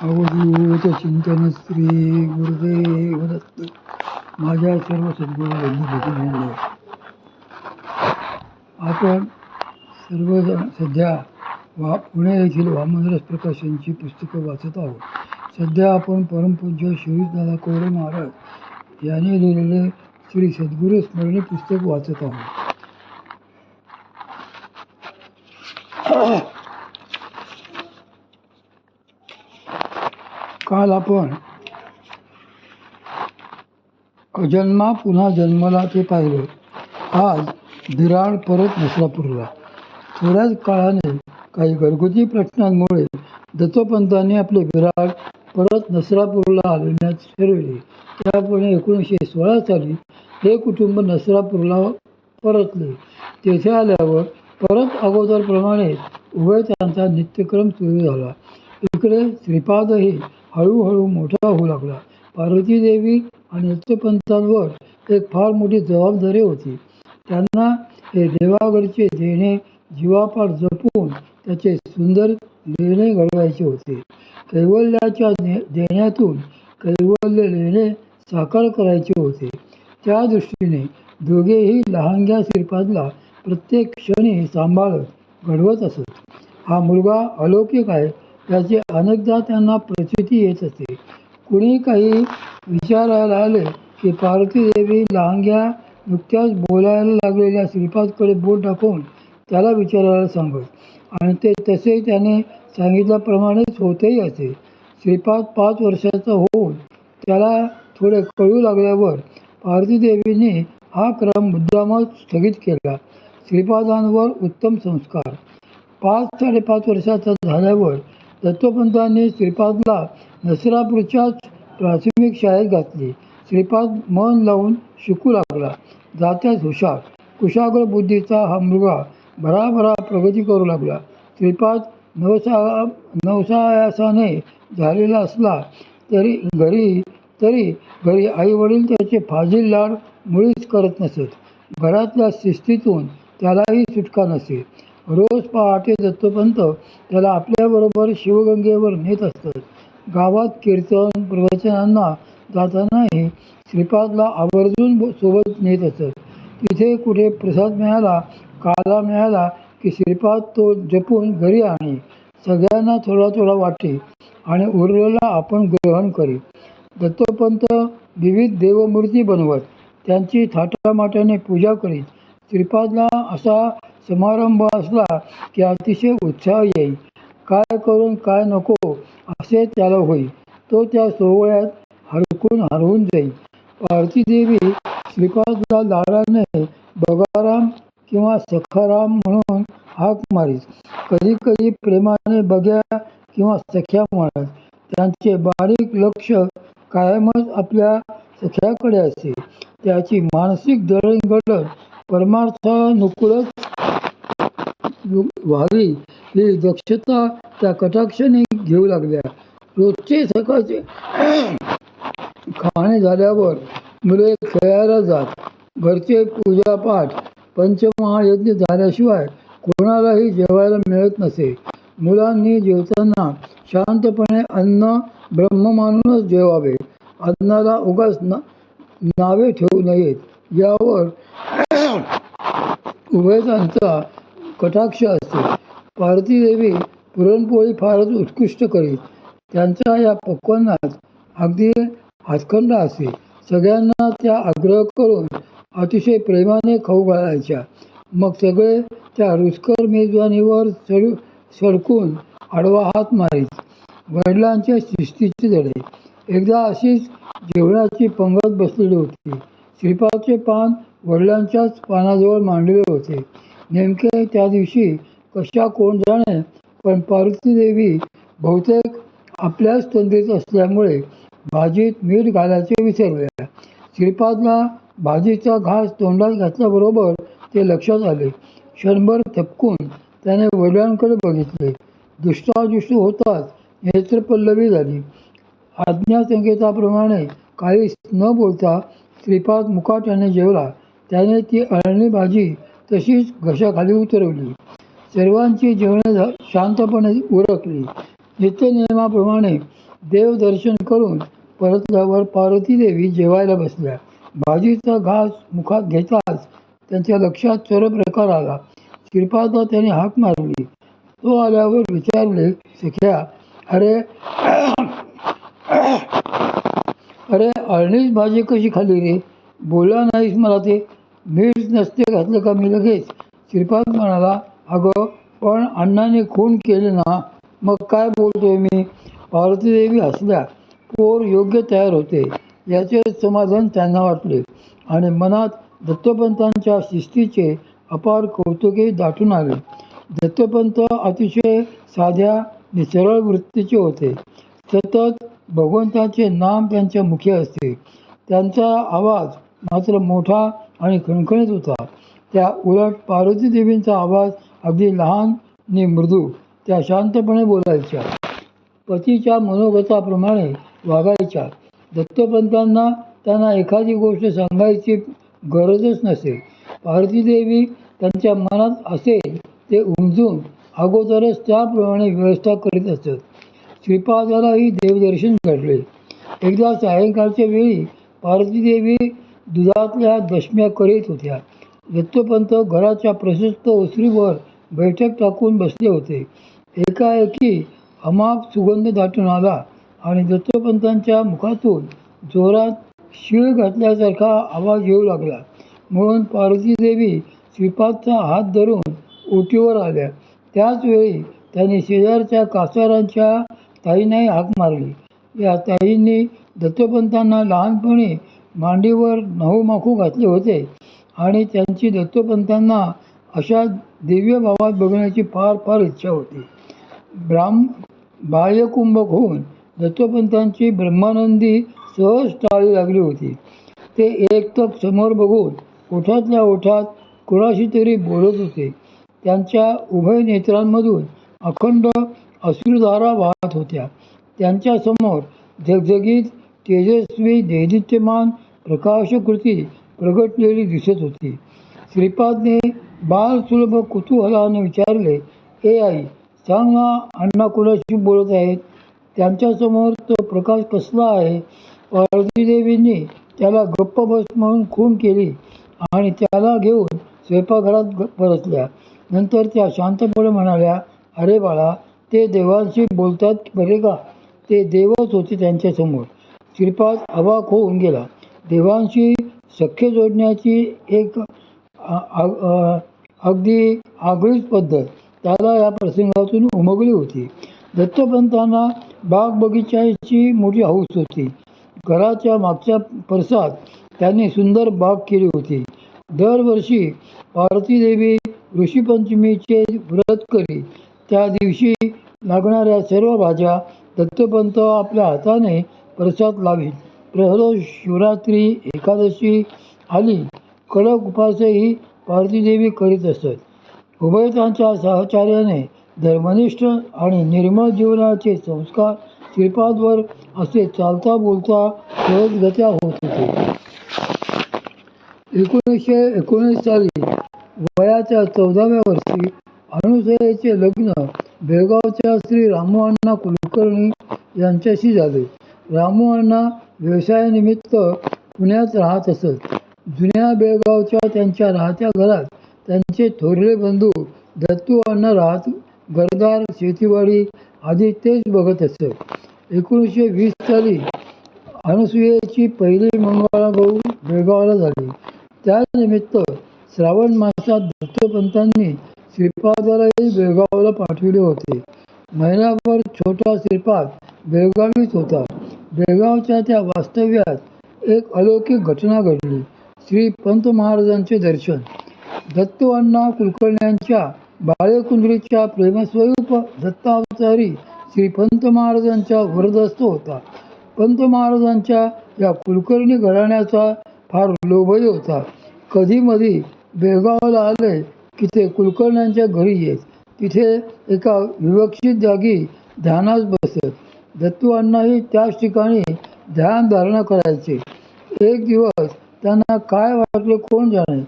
अवधूत चिंतन श्री गुरुदेव दत्त. माझ्या सर्व सद्गुरू बंधू भगिनींनो, आपण सर्वजण सध्या पुणे येथील वामनरस प्रकाशनची पुस्तकं वाचत आहोत. सध्या आपण परमपूज्य शिरीषदादा कोरडे महाराज यांनी लिहिलेले श्री सद्गुरू स्मरणी पुस्तक वाचत आहोत. काल आपण अजन्मा पुन्हा जन्मला ते पाहिलं. आज विराड परत नसरापूरला. थोड्याच काळाने काही घरगुती प्रश्नांमुळे दत्तोपंतांनी आपले विराड परत नसरापूरला हलविण्यास ठरवले. त्याप्रमाणे 1916 साली हे कुटुंब नसरापूरला परतले. तेथे आल्यावर परत अगोदरप्रमाणे उभय त्यांचा नित्यक्रम सुरू झाला. इकडे श्रीपादही हळूहळू मोठा होऊ लागला. पार्वतीदेवी आणि दत्तोपंतांवर एक फार मोठी जबाबदारी होती. त्यांना हे देवाघरचे देणे जीवापाड जपून त्याचे सुंदर लेणे घडवायचे होते. कैवल्याच्या देण्यातून कैवल्य लेणे साकार करायचे होते. त्या दृष्टीने दोघेही लहानग्या श्रीपादला प्रत्येक क्षणी सांभाळत घडवत असत. हा मुलगा अलौकिक आहे याची अनेकदा त्यांना प्रचिती येत असते. कुणी काही विचारायला आले की पार्वतीदेवी लहानग्या नुकत्याच बोलायला लागलेल्या श्रीपादकडे बोट दाखवून त्याला विचारायला सांगत आणि ते तसे त्याने सांगितल्याप्रमाणेच होतही असे. श्रीपाद 5 वर्षाचा होऊन त्याला थोडे कळू लागल्यावर पार्वतीदेवींनी हा क्रम मुद्दामच स्थगित केला. श्रीपादांवर उत्तम संस्कार. 5-5.5 वर्षाचा झाल्यावर दत्तोपंतांनी श्रीपादला नसरापूरच्याच प्राथमिक शाळेत घातले. श्रीपाद मन लावून शिकू लागला. जात्याच हुशार, कुशाग्र बुद्धीचा हा मुलगा भराभरा प्रगती करू लागला. श्रीपाद नवसायासाने झालेला असला तरी घरी आईवडील त्याचे फाजील लाड मुळीच करत नसत. घरातल्या शिस्तीतून त्यालाही सुटका नसे. रोज पहाटे दत्तोपंत त्याला आपल्याबरोबर शिवगंगेवर नेत असत. गावात कीर्तन प्रवचनांना जातानाही श्रीपादला आवर्जून सोबत नेत असत. तिथे कुठे प्रसाद मिळाला, काला मिळाला की श्रीपाद तो जपून घरी आणे. सगळ्यांना थोडा थोडा वाटे आणि उरलेला आपण ग्रहण करी. दत्तोपंत विविध देवमूर्ती बनवत त्यांची थाटामाटाने पूजा करीत. श्रीपादला असा समारंभ असला की अतिशय उत्साह येई. काय करून काय नको असे त्याला होई. तो त्या सोहळ्यात हरवून जाई. पार्वतीदेवी श्रीपादला लाडाने बगाराम किंवा सखाराम म्हणून हाक मारीत. कधी कधी प्रेमाने बग्या किंवा सख्या म्हणत. त्यांचे बारीक लक्ष कायमच आपल्या सख्याकडे असे. त्याची मानसिक दळणघडण परमार्थानुकूलच व्हावी ही दक्षता त्या कटाक्षाने घेऊ लागल्या. रोजचे सकाळचे खाणे झाल्यावर मुले खेळायला जात. घरचे पूजापाठ पंचमहायज्ञ झाल्याशिवाय कोणालाही जेवायला मिळत नसे. मुलांनी जेवताना शांतपणे अन्न ब्रह्म मानूनच जेवावे. अन्नाला उगाच नावे ठेवू नयेत यावर उभयतांचा कटाक्ष असते. पार्वतीदेवी पुरणपोळी फारच उत्कृष्ट करीत. त्यांचा या पक्वान्नात अगदी हातखंडा असे. सगळ्यांना त्या आग्रह करून अतिशय प्रेमाने खाऊ घालायच्या. मग सगळे त्या रुचकर मेजवानीवर सडकून आडवा हात मारीत. वडिलांच्या शिस्तीचे धडे. एकदा अशीच जेवणाची पंगत बसलेली होती. श्रीपादचे पान वडिलांच्याच पानाजवळ मांडलेले होते. नेमके त्या दिवशी कशा कोण जाणे, पण पार्वतीदेवी बहुतेक आपल्याच तंद्रीत असल्यामुळे भाजीत मीठ घालायचे विसरल्या. श्रीपादला भाजीचा घास तोंडात घातल्याबरोबर ते लक्षात आले. क्षणभर थपकून त्याने वडिलांकडे बघितले. दृष्टादृष्ट होताच नेत्रपल्लवी झाली. आज्ञासंकेताप्रमाणे काहीच न बोलता श्रीपाद मुकाट्याने जेवला. त्याने ती अळणी भाजी तशीच घशाखाली उतरवली. सर्वांची जेवणे शांतपणे उरकली. नित्यनियमाप्रमाणे देवदर्शन करून परतल्यावर पार्वती देवी जेवायला बसल्या. भाजीचा घास मुखात घेताच त्यांच्या लक्षात चोर प्रकार आला. श्रीपादला त्याने हाक मारली. तो आल्यावर विचारले, सख्या, अरे अरे अळणीच भाजी कशी खाल्ली रे? बोलला नाहीस मला ते? मीठ नसते घातलं का मी लगेच? श्रीपाद म्हणाला, अगं पण अण्णाने खून केले ना, मग काय बोलतोय मी? पार्वतीदेवी हसल्या. पोर योग्य तयार होते याचे समाधान त्यांना वाटले आणि मनात दत्तोपंतांच्या शिस्तीचे अपार कौतुकही दाटून आले. दत्तोपंत अतिशय साध्या निसरळ वृत्तीचे होते. सतत भगवंताचे नाम त्यांच्या मुखी असते. त्यांचा आवाज मात्र मोठा आणि खणखणीत होता. त्या उलट पार्वती देवींचा आवाज अगदी लहान आणि मृदू. त्या शांतपणे बोलायच्या, पतीच्या मनोगताप्रमाणे वागायच्या. दत्तोपंतांना त्यांना एखादी गोष्ट सांगायची गरजच नसे. पार्वतीदेवी त्यांच्या मनात असेल ते उमजून अगोदरच त्याप्रमाणे व्यवस्था करीत असत. श्रीपादालाही देवदर्शन घडले. एकदा सायंकाळच्या वेळी पार्वतीदेवी दुधातल्या दशम्या करीत होत्या. दत्तोपंत घराच्या प्रशस्त ओसरीवर बैठक टाकून बसले होते. एकाएकी अमाप सुगंध दाटून आला आणि दत्तोपंतांच्या मुखातून जोरात शीळ घातल्यासारखा आवाज येऊ लागला. म्हणून पार्वतीदेवी श्रीपादचा हात धरून ओटीवर आल्या. त्याच वेळी त्यांनी शेजारच्या कासारांच्या ताईंनाही हाक मारली. या ताईंनी दत्तोपंतांना लहानपणी मांडीवर नाहूमाखू घातले होते आणि त्यांची दत्तोपंतांना अशा दिव्य भावात बघण्याची फार फार इच्छा होती. बाह्यकुंभक होऊन दत्तोपंतांची ब्रह्मानंदी सहज टाळी लागली होती. ते एकटक समोर बघून ओठातल्या ओठात कुणाशी तरी बोलत होते. त्यांच्या उभय नेत्रांमधून अखंड अश्रुधारा वाहत होत्या. त्यांच्यासमोर झगझगीत तेजस्वी दैदिप्यमान प्रकाशकृती प्रगटलेली दिसत होती. श्रीपादने बालसुलभ कुतूहलाने विचारले, ए आई, सांग ना, अण्णा कुणाशी बोलत आहेत? त्यांच्यासमोर तो प्रकाश कसला आहे? पार्वतीदेवींनी त्याला गप्प बस म्हणून खून केली आणि त्याला घेऊन स्वयंपाकघरात परतल्या. नंतर त्या शांतपणे म्हणाल्या, अरे बाळा, ते देवांशी बोलतात बरे का? ते देवच होते त्यांच्यासमोर. श्रीपाद अवाक होऊन गेला. देवांशी सख्य जोडण्याची एक अगदी आगळीच पद्धत त्याला या प्रसंगातून उमगली होती. दत्तोपंतांना बाग बगीच्याची मोठी हौस होती. घराच्या मागच्या परसात त्यांनी सुंदर बाग केली होती. दरवर्षी पार्वतीदेवी ऋषीपंचमीचे व्रत करी. त्या दिवशी लागणाऱ्या सर्व भाज्या दत्तोपंत आपल्या हाताने परसात लावीत. प्रहदोष, शिवरात्री, एकादशी आली, कडक उपासही पार्वतीदेवी करीत असत. उभयतांच्या सहचार्याने धर्मनिष्ठ आणि निर्मळ जीवनाचे संस्कार श्रीपादवर असे चालता बोलता सहजगत्या होत होते. 1919 साली वयाच्या 14व्या वर्षी अनुसयेचे लग्न बेळगावच्या श्री रामूअण्णा कुलकर्णी यांच्याशी झाले. रामूअण्णा व्यवसायानिमित्त पुण्यात राहत असत. जुन्या बेळगावच्या त्यांच्या राहत्या घरात त्यांचे थोरले बंधू दत्तू अण्णा राहत. घरदार, शेतीवाडी आधी तेच बघत असत. 1920 साली अनुसूयेची पहिली मंगळागौर बेळगावला झाली. त्यानिमित्त श्रावण मासात दत्तोपंतांनी श्रीपादालाही बेळगावला पाठविले होते. महिनाभर छोटा श्रीपाद बेळगावीच होता. बेळगावच्या त्या वास्तव्यात एक अलौकिक घटना घडली. श्री पंत महाराजांचे दर्शन. दत्तू अण्णा कुलकर्ण्यांच्या बाळेकुंद्रीच्या प्रेमस्वरूप दत्तावतारी श्री पंत महाराजांचा वरदहस्त होता. पंत महाराजांच्या या कुलकर्णी घराण्याचा फार लोभही होता. कधीमधी बेळगावला आले की ते कुलकर्ण्यांच्या घरी येत. तिथे एका विवक्षित जागी ध्यानास बसत. दत्तू अण्णाही त्याच ठिकाणी ध्यानधारणा करायचे. एक दिवस त्यांना काय वाटले कोण जाणे,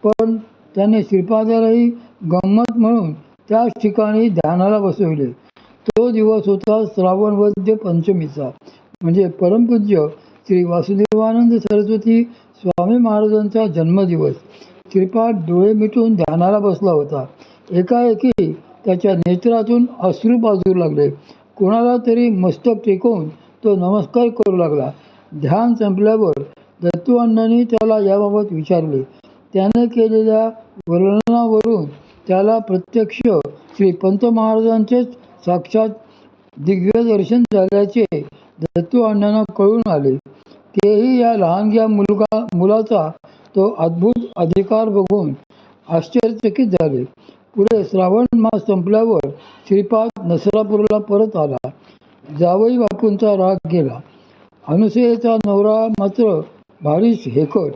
पण त्यांनी श्रीपादालाही गंमत म्हणून त्याच ठिकाणी ध्यानाला बसविले. तो दिवस होता श्रावण वद्य पंचमीचा, म्हणजे परमपूज्य श्री वासुदेवानंद सरस्वती स्वामी महाराजांचा जन्मदिवस. श्रीपाद डोळे मिटून ध्यानाला बसला होता. एकाएकी त्याच्या नेत्रातून अश्रू पाजू लागले. कोणाला तरी मस्तक टेकवून तो नमस्कार करू लागला. ध्यान संपल्यावर दत्तू अण्णांनी त्याला याबाबत विचारले. त्याने केलेल्या वर्णनावरून त्याला प्रत्यक्ष श्री पंत महाराजांचेच साक्षात दिव्यदर्शन झाल्याचे दत्तू अण्णांना कळून आले. तेही या लहानग्या मुलाचा तो अद्भुत अधिकार बघून आश्चर्यचकित झाले. पुढे श्रावण मास संपल्यावर श्रीपाद नसरापूरला परत आला. जावई बापूंचा राग गेला. अनुसूयेचा नवरा मात्र भारीच हेकट.